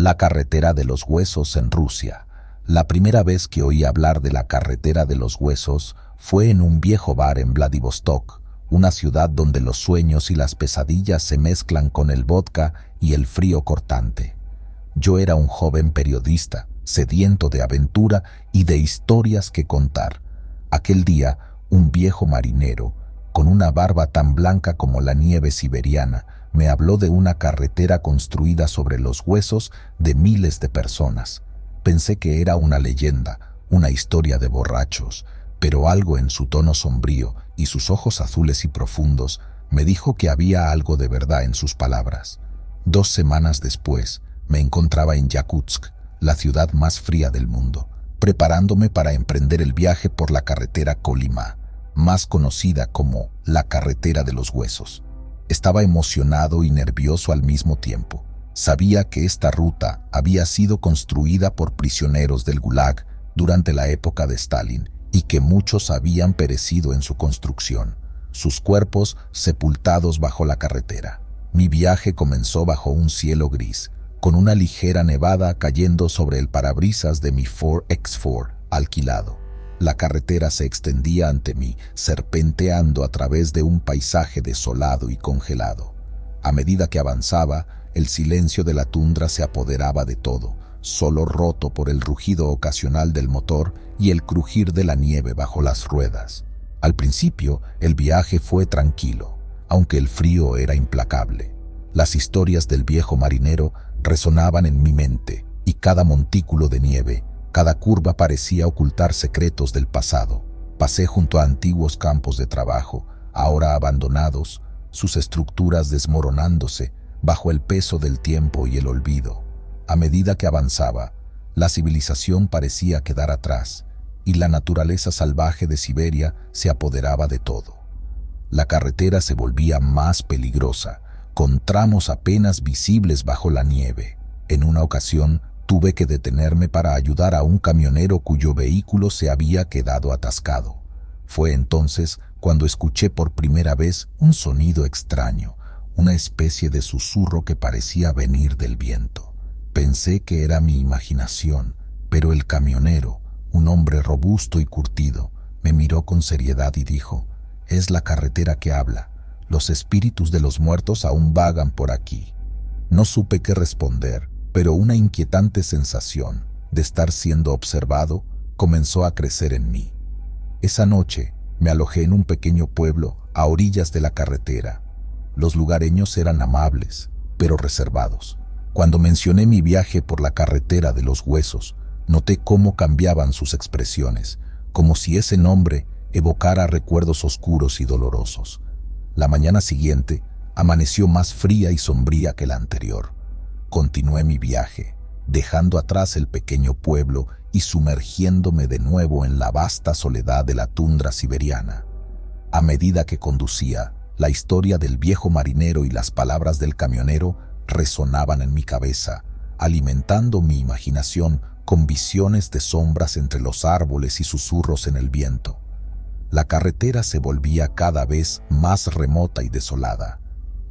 La carretera de los huesos en Rusia. La primera vez que oí hablar de la carretera de los huesos fue en un viejo bar en Vladivostok, una ciudad donde los sueños y las pesadillas se mezclan con el vodka y el frío cortante. Yo era un joven periodista, sediento de aventura y de historias que contar. Aquel día, un viejo marinero, con una barba tan blanca como la nieve siberiana, me habló de una carretera construida sobre los huesos de miles de personas. Pensé que era una leyenda, una historia de borrachos, pero algo en su tono sombrío y sus ojos azules y profundos me dijo que había algo de verdad en sus palabras. 2 semanas después, me encontraba en Yakutsk, la ciudad más fría del mundo, preparándome para emprender el viaje por la carretera Kolyma, más conocida como la carretera de los huesos. Estaba emocionado y nervioso al mismo tiempo. Sabía que esta ruta había sido construida por prisioneros del Gulag durante la época de Stalin y que muchos habían perecido en su construcción, sus cuerpos sepultados bajo la carretera. Mi viaje comenzó bajo un cielo gris, con una ligera nevada cayendo sobre el parabrisas de mi Ford X4 alquilado. La carretera se extendía ante mí, serpenteando a través de un paisaje desolado y congelado. A medida que avanzaba, el silencio de la tundra se apoderaba de todo, solo roto por el rugido ocasional del motor y el crujir de la nieve bajo las ruedas. Al principio, el viaje fue tranquilo, aunque el frío era implacable. Las historias del viejo marinero resonaban en mi mente, y cada montículo de nieve, cada curva parecía ocultar secretos del pasado. Pasé junto a antiguos campos de trabajo, ahora abandonados, sus estructuras desmoronándose bajo el peso del tiempo y el olvido. A medida que avanzaba, la civilización parecía quedar atrás, y la naturaleza salvaje de Siberia se apoderaba de todo. La carretera se volvía más peligrosa, con tramos apenas visibles bajo la nieve. En una ocasión, tuve que detenerme para ayudar a un camionero cuyo vehículo se había quedado atascado. Fue entonces cuando escuché por primera vez un sonido extraño, una especie de susurro que parecía venir del viento. Pensé que era mi imaginación, pero el camionero, un hombre robusto y curtido, me miró con seriedad y dijo: «Es la carretera que habla. Los espíritus de los muertos aún vagan por aquí». No supe qué responder, pero una inquietante sensación de estar siendo observado comenzó a crecer en mí. Esa noche me alojé en un pequeño pueblo a orillas de la carretera. Los lugareños eran amables, pero reservados. Cuando mencioné mi viaje por la carretera de los huesos, noté cómo cambiaban sus expresiones, como si ese nombre evocara recuerdos oscuros y dolorosos. La mañana siguiente amaneció más fría y sombría que la anterior. Continué mi viaje, dejando atrás el pequeño pueblo y sumergiéndome de nuevo en la vasta soledad de la tundra siberiana. A medida que conducía, la historia del viejo marinero y las palabras del camionero resonaban en mi cabeza, alimentando mi imaginación con visiones de sombras entre los árboles y susurros en el viento. La carretera se volvía cada vez más remota y desolada.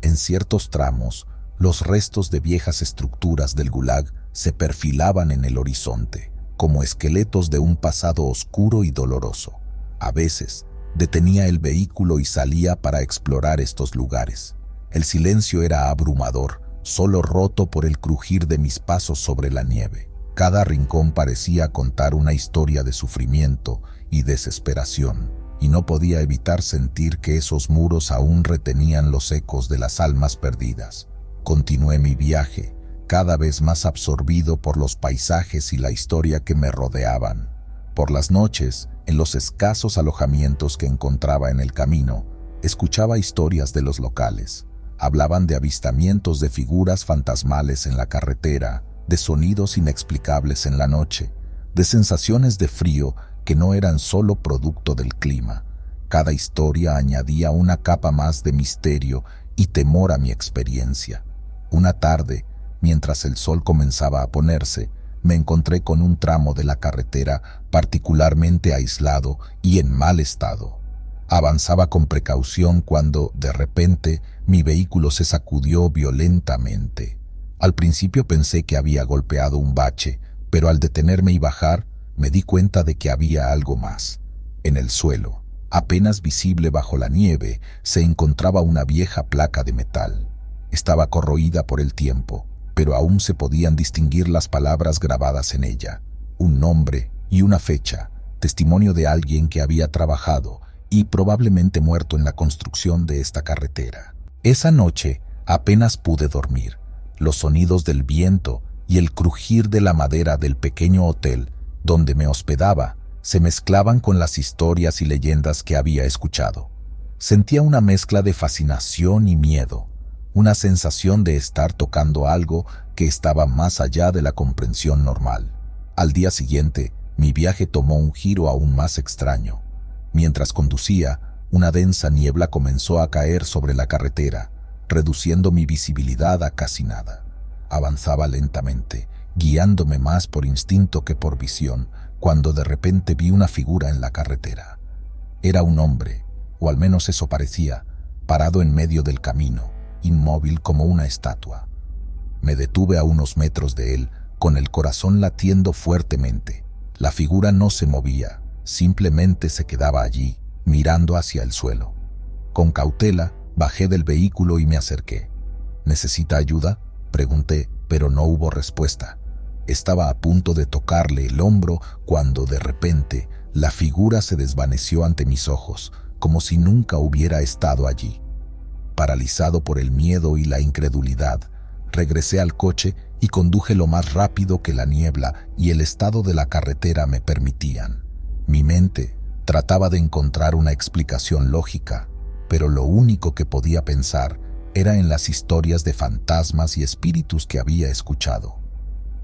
En ciertos tramos, los restos de viejas estructuras del Gulag se perfilaban en el horizonte, como esqueletos de un pasado oscuro y doloroso. A veces, detenía el vehículo y salía para explorar estos lugares. El silencio era abrumador, solo roto por el crujir de mis pasos sobre la nieve. Cada rincón parecía contar una historia de sufrimiento y desesperación, y no podía evitar sentir que esos muros aún retenían los ecos de las almas perdidas. Continué mi viaje, cada vez más absorbido por los paisajes y la historia que me rodeaban. Por las noches, en los escasos alojamientos que encontraba en el camino, escuchaba historias de los locales. Hablaban de avistamientos de figuras fantasmales en la carretera, de sonidos inexplicables en la noche, de sensaciones de frío que no eran solo producto del clima. Cada historia añadía una capa más de misterio y temor a mi experiencia. Una tarde, mientras el sol comenzaba a ponerse, me encontré con un tramo de la carretera particularmente aislado y en mal estado. Avanzaba con precaución cuando, de repente, mi vehículo se sacudió violentamente. Al principio pensé que había golpeado un bache, pero al detenerme y bajar, me di cuenta de que había algo más. En el suelo, apenas visible bajo la nieve, se encontraba una vieja placa de metal. Estaba corroída por el tiempo, pero aún se podían distinguir las palabras grabadas en ella, un nombre y una fecha, testimonio de alguien que había trabajado y probablemente muerto en la construcción de esta carretera. Esa noche apenas pude dormir. Los sonidos del viento y el crujir de la madera del pequeño hotel donde me hospedaba se mezclaban con las historias y leyendas que había escuchado. Sentía una mezcla de fascinación y miedo, una sensación de estar tocando algo que estaba más allá de la comprensión normal. Al día siguiente, mi viaje tomó un giro aún más extraño. Mientras conducía, una densa niebla comenzó a caer sobre la carretera, reduciendo mi visibilidad a casi nada. Avanzaba lentamente, guiándome más por instinto que por visión, cuando de repente vi una figura en la carretera. Era un hombre, o al menos eso parecía, parado en medio del camino, inmóvil como una estatua. Me detuve a unos metros de él, con el corazón latiendo fuertemente. La figura no se movía, simplemente se quedaba allí, mirando hacia el suelo. Con cautela, bajé del vehículo y me acerqué. ¿Necesita ayuda?, pregunté, pero no hubo respuesta. Estaba a punto de tocarle el hombro cuando de repente la figura se desvaneció ante mis ojos, como si nunca hubiera estado allí. Paralizado por el miedo y la incredulidad, regresé al coche y conduje lo más rápido que la niebla y el estado de la carretera me permitían. Mi mente trataba de encontrar una explicación lógica, pero lo único que podía pensar era en las historias de fantasmas y espíritus que había escuchado.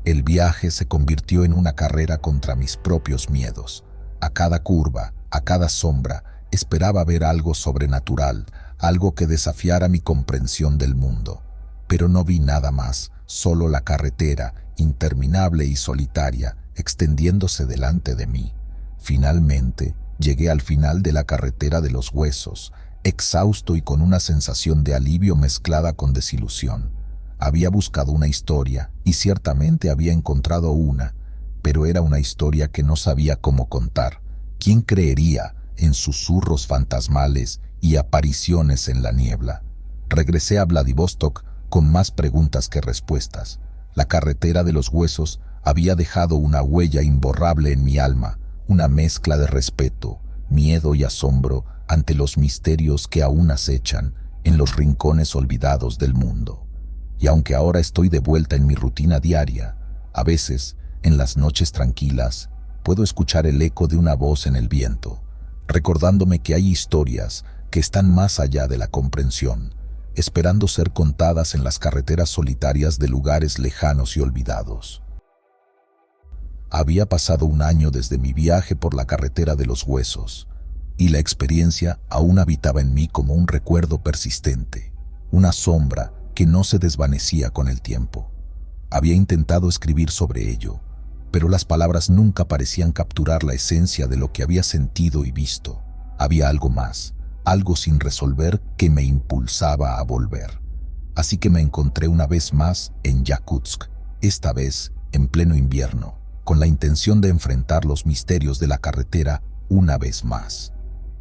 El viaje se convirtió en una carrera contra mis propios miedos. A cada curva, a cada sombra, esperaba ver algo sobrenatural, algo que desafiara mi comprensión del mundo. Pero no vi nada más, solo la carretera, interminable y solitaria, extendiéndose delante de mí. Finalmente, llegué al final de la carretera de los huesos, exhausto y con una sensación de alivio mezclada con desilusión. Había buscado una historia y ciertamente había encontrado una, pero era una historia que no sabía cómo contar. ¿Quién creería en susurros fantasmales y apariciones en la niebla? Regresé a Vladivostok con más preguntas que respuestas. La carretera de los huesos había dejado una huella imborrable en mi alma, una mezcla de respeto, miedo y asombro ante los misterios que aún acechan en los rincones olvidados del mundo. Y aunque ahora estoy de vuelta en mi rutina diaria, a veces, en las noches tranquilas, puedo escuchar el eco de una voz en el viento, recordándome que hay historias que están más allá de la comprensión, esperando ser contadas en las carreteras solitarias de lugares lejanos y olvidados. Había pasado un año desde mi viaje por la carretera de los huesos, y la experiencia aún habitaba en mí como un recuerdo persistente, una sombra que no se desvanecía con el tiempo. Había intentado escribir sobre ello, pero las palabras nunca parecían capturar la esencia de lo que había sentido y visto. Había algo más, algo sin resolver que me impulsaba a volver. Así que me encontré una vez más en Yakutsk, esta vez en pleno invierno, con la intención de enfrentar los misterios de la carretera una vez más.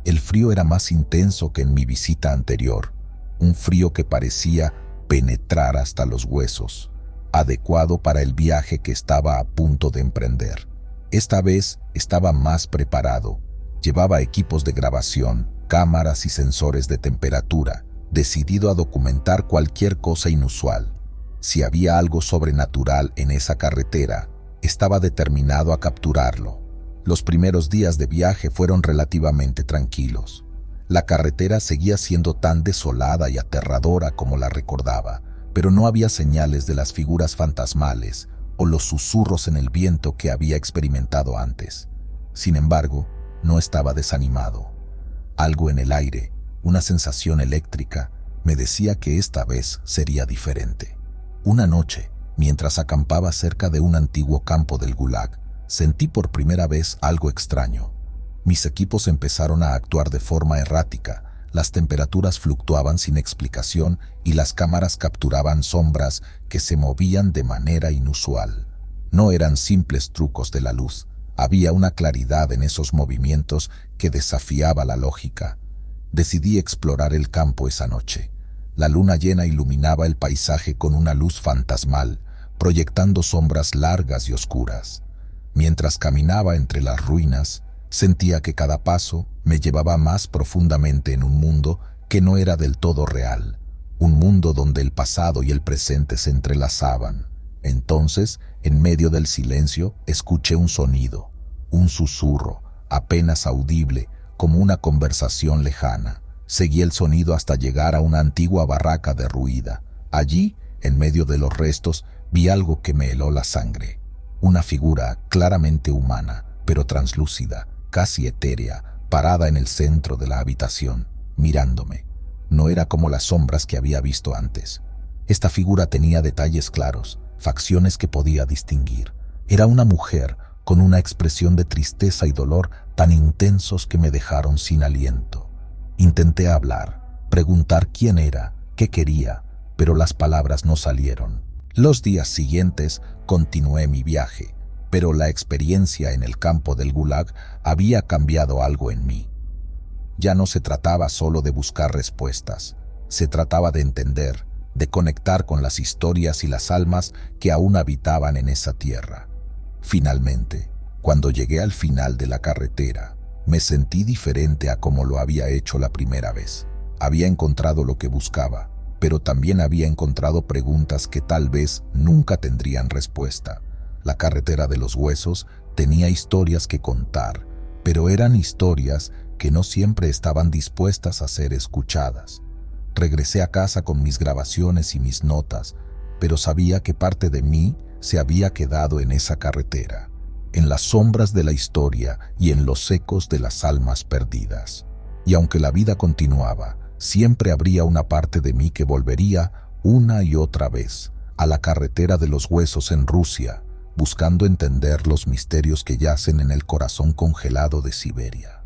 El frío era más intenso que en mi visita anterior, un frío que parecía penetrar hasta los huesos, adecuado para el viaje que estaba a punto de emprender. Esta vez estaba más preparado. Llevaba equipos de grabación, cámaras y sensores de temperatura, decidido a documentar cualquier cosa inusual. Si había algo sobrenatural en esa carretera, estaba determinado a capturarlo. Los primeros días de viaje fueron relativamente tranquilos. La carretera seguía siendo tan desolada y aterradora como la recordaba, pero no había señales de las figuras fantasmales o los susurros en el viento que había experimentado antes. Sin embargo, no estaba desanimado. Algo en el aire, una sensación eléctrica, me decía que esta vez sería diferente. Una noche, mientras acampaba cerca de un antiguo campo del Gulag, sentí por primera vez algo extraño. Mis equipos empezaron a actuar de forma errática, las temperaturas fluctuaban sin explicación y las cámaras capturaban sombras que se movían de manera inusual. No eran simples trucos de la luz, había una claridad en esos movimientos que desafiaba la lógica. Decidí explorar el campo esa noche. La luna llena iluminaba el paisaje con una luz fantasmal, proyectando sombras largas y oscuras. Mientras caminaba entre las ruinas, sentía que cada paso me llevaba más profundamente en un mundo que no era del todo real, un mundo donde el pasado y el presente se entrelazaban. Entonces, en medio del silencio, escuché un sonido, un susurro, apenas audible, como una conversación lejana. Seguí el sonido hasta llegar a una antigua barraca derruida. Allí, en medio de los restos, vi algo que me heló la sangre. Una figura claramente humana, pero translúcida, casi etérea, parada en el centro de la habitación, mirándome. No era como las sombras que había visto antes. Esta figura tenía detalles claros, facciones que podía distinguir. Era una mujer con una expresión de tristeza y dolor tan intensos que me dejaron sin aliento. Intenté hablar, preguntar quién era, qué quería, pero las palabras no salieron. Los días siguientes continué mi viaje, pero la experiencia en el campo del Gulag había cambiado algo en mí. Ya no se trataba solo de buscar respuestas, se trataba de entender, de conectar con las historias y las almas que aún habitaban en esa tierra. Finalmente, cuando llegué al final de la carretera, me sentí diferente a como lo había hecho la primera vez. Había encontrado lo que buscaba, pero también había encontrado preguntas que tal vez nunca tendrían respuesta. La carretera de los huesos tenía historias que contar, pero eran historias que no siempre estaban dispuestas a ser escuchadas. Regresé a casa con mis grabaciones y mis notas, pero sabía que parte de mí se había quedado en esa carretera, en las sombras de la historia y en los ecos de las almas perdidas. Y aunque la vida continuaba, siempre habría una parte de mí que volvería una y otra vez a la carretera de los huesos en Rusia, buscando entender los misterios que yacen en el corazón congelado de Siberia.